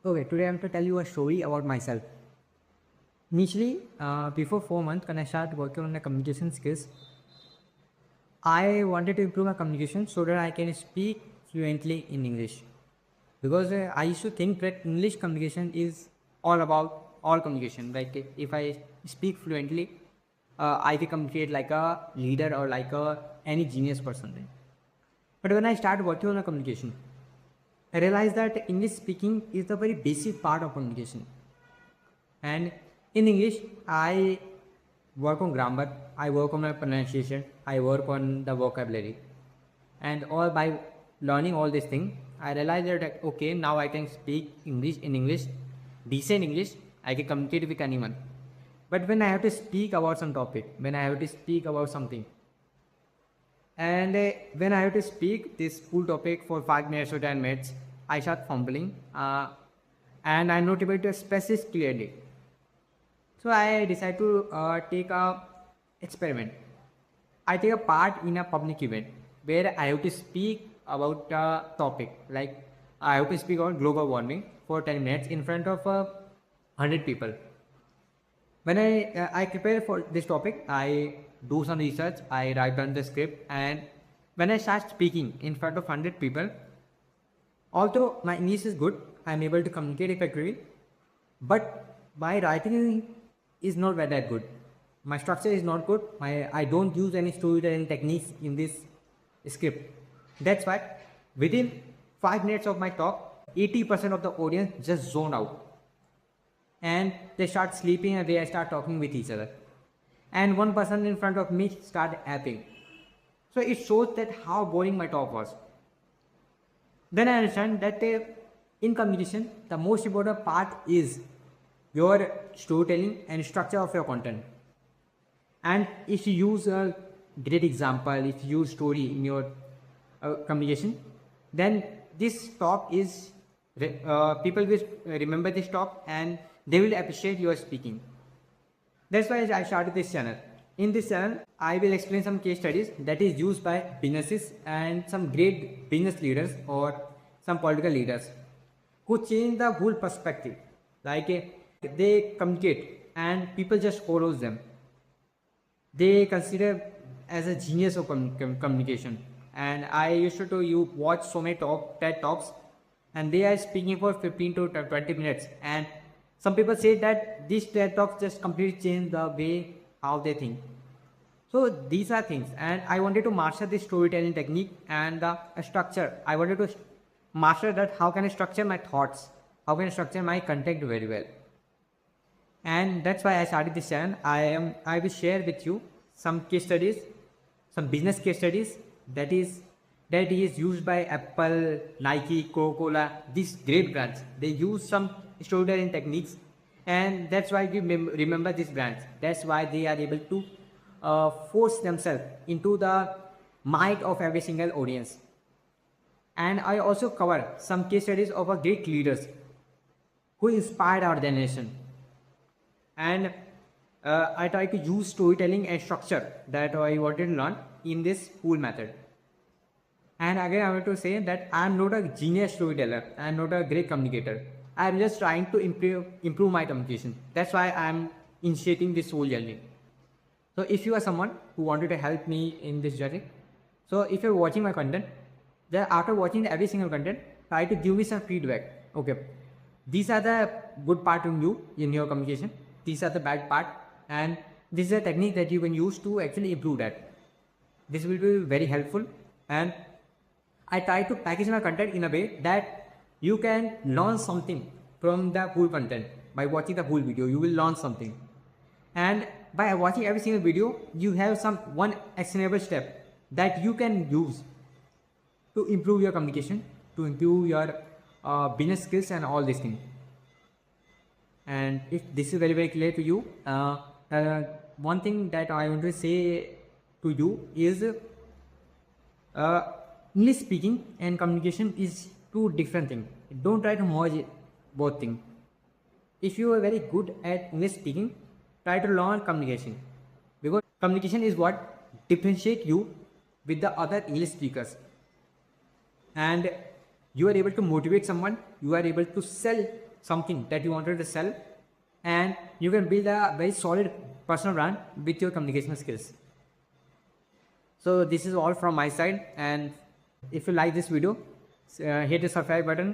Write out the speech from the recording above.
Okay, today I'm going to tell you a story about myself. Initially, before 4 months, when I started working on the communication skills, I wanted to improve my communication so that I can speak fluently in English. Because I used to think that English communication is all about all communication. Like if I speak fluently, I can communicate like a leader or like a any genius person. Right? But when I started working on a communication, I realized that English speaking is the very basic part of communication. And in English, I work on grammar, I work on my pronunciation, I work on the vocabulary. And all by learning all these things, I realized that okay, now I can speak English in English, decent English, I can communicate with anyone. But when I have to speak about some topic, when I have to speak about something, and when I have to speak this full topic for 5 minutes or 10 minutes, I start fumbling and I'm not able to express it clearly. So I decided to take a experiment. I take a part in a public event where I have to speak about a topic like I have to speak about global warming for 10 minutes in front of 100 people. When I prepare for this topic, I do some research, I write down the script, and when I start speaking in front of 100 people, although my English is good, I am able to communicate effectively, but my writing is not very that good. My structure is not good. I don't use any storytelling techniques in this script. That's why within 5 minutes of my talk, 80% of the audience just zone out and they start sleeping and they start talking with each other. And one person in front of me started yapping. So it shows that how boring my talk was. Then I understand that in communication, the most important part is your storytelling and structure of your content. And if you use a great example, if you use story in your communication, then this talk is people will remember this talk and they will appreciate your speaking. That's why I started this channel. In this channel, I will explain some case studies that is used by businesses and some great business leaders or some political leaders who change the whole perspective. Like they communicate and people just follows them. They consider as a genius of communication. And I used to you watch so many TED talks, and they are speaking for 15 to 20 minutes. And some people say that these TED talks just completely change the way how they think. So these are things, and I wanted to master this storytelling technique and the structure. I wanted to master that how can I structure my thoughts, how can I structure my content very well. And that's why I started this channel. I will share with you some case studies, some business case studies that is used by Apple, Nike, Coca-Cola, these great brands. They use some storytelling techniques, and that's why you remember these brands. That's why they are able to force themselves into the mind of every single audience. And I also cover some case studies of our great leaders who inspired our generation. And I try to use storytelling and structure that I wanted to learn in this pool method. And again, I want to say that I am not a genius storyteller. I am not a great communicator. I am just trying to improve my communication. That's why I am initiating this whole journey. So if you are someone who wanted to help me in this journey, so if you're watching my content, then after watching every single content, try to give me some feedback. Okay, these are the good part in you in your communication. These are the bad part, and this is a technique that you can use to actually improve that. This will be very helpful, and I try to package my content in a way that you can learn something from the whole content. By watching the whole video, you will learn something, and by watching every single video, you have some one actionable step that you can use to improve your communication, to improve your business skills and all these things. And if this is very very clear to you, one thing that I want to say to you is English speaking and communication is two different things. Don't try to merge both things. If you are very good at English speaking, try to learn communication, because communication is what differentiates you with the other English speakers. And you are able to motivate someone, you are able to sell something that you wanted to sell, and you can build a very solid personal brand with your communication skills. So this is all from my side, and if you like this video, hit the subscribe button.